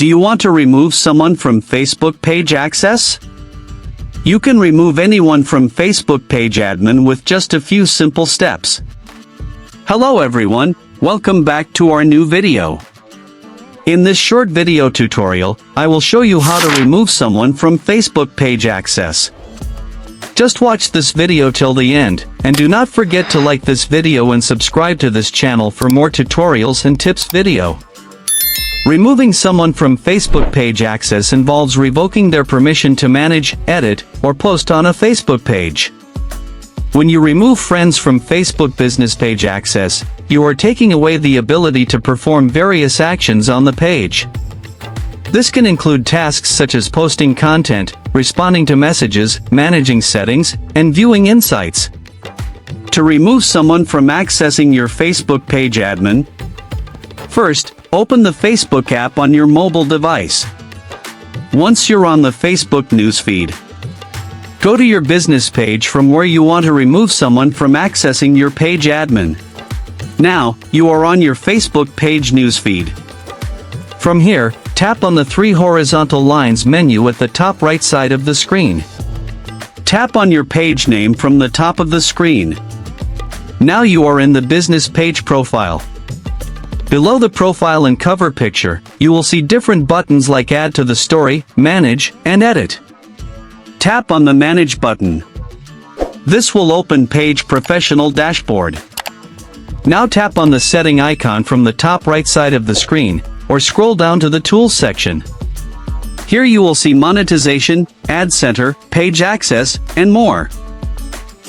Do you want to remove someone from Facebook page access? You can remove anyone from Facebook page admin with just a few simple steps. Hello everyone, welcome back to our new video. In this short video tutorial, I will show you how to remove someone from Facebook page access. Just watch this video till the end, and do not forget to like this video and subscribe to this channel for more tutorials and tips video. Removing someone from Facebook page access involves revoking their permission to manage, edit, or post on a Facebook page. When you remove friends from Facebook business page access, you are taking away the ability to perform various actions on the page. This can include tasks such as posting content, responding to messages, managing settings, and viewing insights. To remove someone from accessing your Facebook page admin, first, open the Facebook app on your mobile device. Once you're on the Facebook newsfeed, go to your business page from where you want to remove someone from accessing your page admin. Now, you are on your Facebook page newsfeed. From here, tap on the three horizontal lines menu at the top right side of the screen. Tap on your page name from the top of the screen. Now you are in the business page profile. Below the profile and cover picture, you will see different buttons like Add to the Story, Manage, and Edit. Tap on the Manage button. This will open Page Professional Dashboard. Now tap on the setting icon from the top right side of the screen, or scroll down to the Tools section. Here you will see Monetization, Ad Center, Page Access, and more.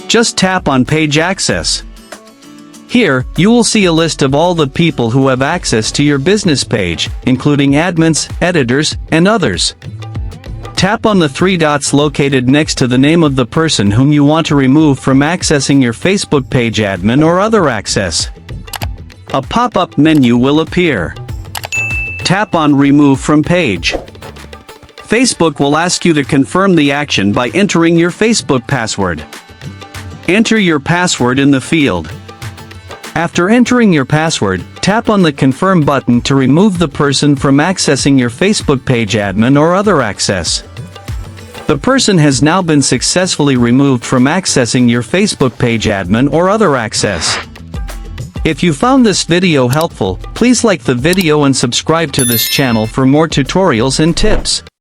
Just tap on Page Access. Here, you will see a list of all the people who have access to your business page, including admins, editors, and others. Tap on the three dots located next to the name of the person whom you want to remove from accessing your Facebook page admin or other access. A pop-up menu will appear. Tap on Remove from Page. Facebook will ask you to confirm the action by entering your Facebook password. Enter your password in the field. After entering your password, tap on the Confirm button to remove the person from accessing your Facebook page admin or other access. The person has now been successfully removed from accessing your Facebook page admin or other access. If you found this video helpful, please like the video and subscribe to this channel for more tutorials and tips.